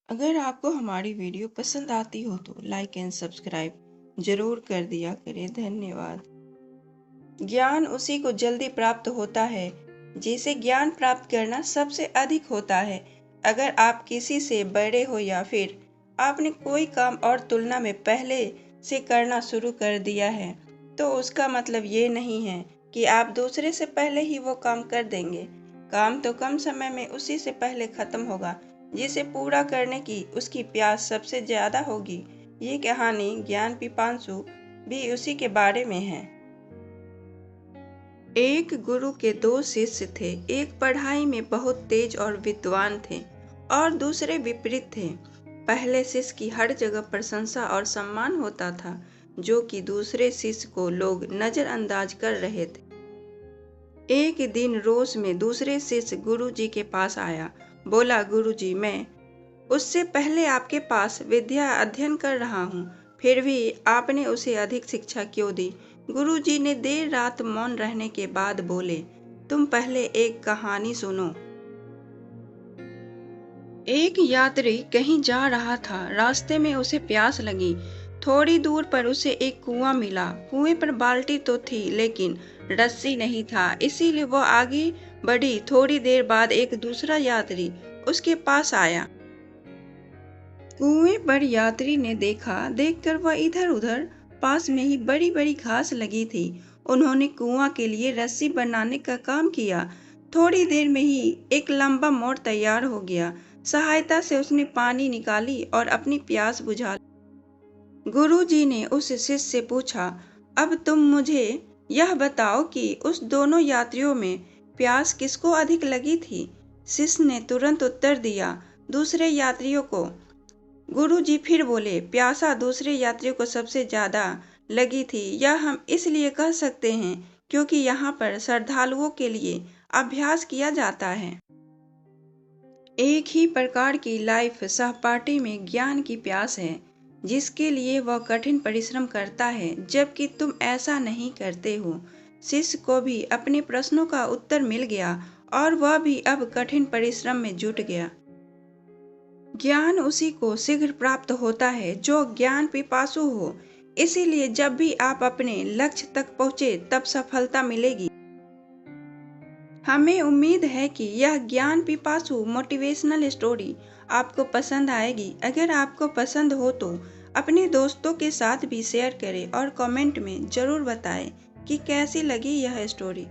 अगर आपको हमारी वीडियो पसंद आती हो तो लाइक एंड सब्सक्राइब जरूर कर दिया करें। धन्यवाद। ज्ञान उसी को जल्दी प्राप्त होता है जिसे ज्ञान प्राप्त करना सबसे अधिक होता है। अगर आप किसी से बड़े हो या फिर आपने कोई काम और तुलना में पहले से करना शुरू कर दिया है तो उसका मतलब ये नहीं है कि आप दूसरे से पहले ही वो काम कर देंगे। काम तो कम समय में उसी से पहले खत्म होगा जिसे पूरा करने की उसकी प्यास सबसे ज्यादा होगी। ये कहानी ज्ञान पिपासु भी उसी के बारे में है। एक गुरु के दो शिष्य थे। एक पढ़ाई में बहुत तेज और विद्वान थे और दूसरे विपरीत थे। पहले शिष्य की हर जगह प्रशंसा और सम्मान होता था, जो कि दूसरे शिष्य को लोग नजरअंदाज कर रहे थे। एक दिन रोष में दूसरे शिष्य गुरु जी के पास आया। बोला, गुरु जी, मैं उससे पहले आपके पास विद्या अध्ययन कर रहा हूँ, फिर भी आपने उसे अधिक शिक्षा क्यों दी? गुरुजी ने देर रात मौन रहने के बाद बोले, तुम पहले एक कहानी सुनो। एक यात्री कहीं जा रहा था। रास्ते में उसे प्यास लगी। थोड़ी दूर पर उसे एक कुआं मिला। कुएं पर बाल्टी तो थी लेकिन रस्सी नहीं था, इसीलिए वह आगे बढ़ी। थोड़ी देर बाद एक दूसरा यात्री उसके पास आया। कुएं पर यात्री ने देखा। देखकर वह इधर उधर पास में ही बड़ी बड़ी घास लगी थी। उन्होंने कुआं के लिए रस्सी बनाने का काम किया। थोड़ी देर में ही एक लंबा मोड़ तैयार हो गया। सहायता से उसने पानी निकाली और अपनी प्यास बुझा ली। गुरुजी ने उस शिष्य से पूछा, अब तुम मुझे यह बताओ कि उस दोनों यात्रियों में प्यास किसको अधिक लगी थी? शिष्य ने तुरंत उत्तर दिया, दूसरे यात्रियों को। गुरुजी फिर बोले, प्यासा दूसरे यात्रियों को सबसे ज्यादा लगी थी। यह हम इसलिए कह सकते हैं क्योंकि यहाँ पर श्रद्धालुओं के लिए अभ्यास किया जाता है। एक ही प्रकार की लाइफ सहपाठी में ज्ञान की प्यास है, जिसके लिए वह कठिन परिश्रम करता है, जबकि तुम ऐसा नहीं करते हो। शिष्य को भी अपने प्रश्नों का उत्तर मिल गया और वह भी अब कठिन परिश्रम में जुट गया। ज्ञान उसी को शीघ्र प्राप्त होता है जो ज्ञान पिपासु हो। इसीलिए जब भी आप अपने लक्ष्य तक पहुंचे तब सफलता मिलेगी। हमें उम्मीद है कि यह ज्ञान पिपासु मोटिवेशनल स्टोरी आपको पसंद आएगी। अगर आपको पसंद हो तो अपने दोस्तों के साथ भी शेयर करें और कमेंट में जरूर बताएं कि कैसी लगी यह स्टोरी।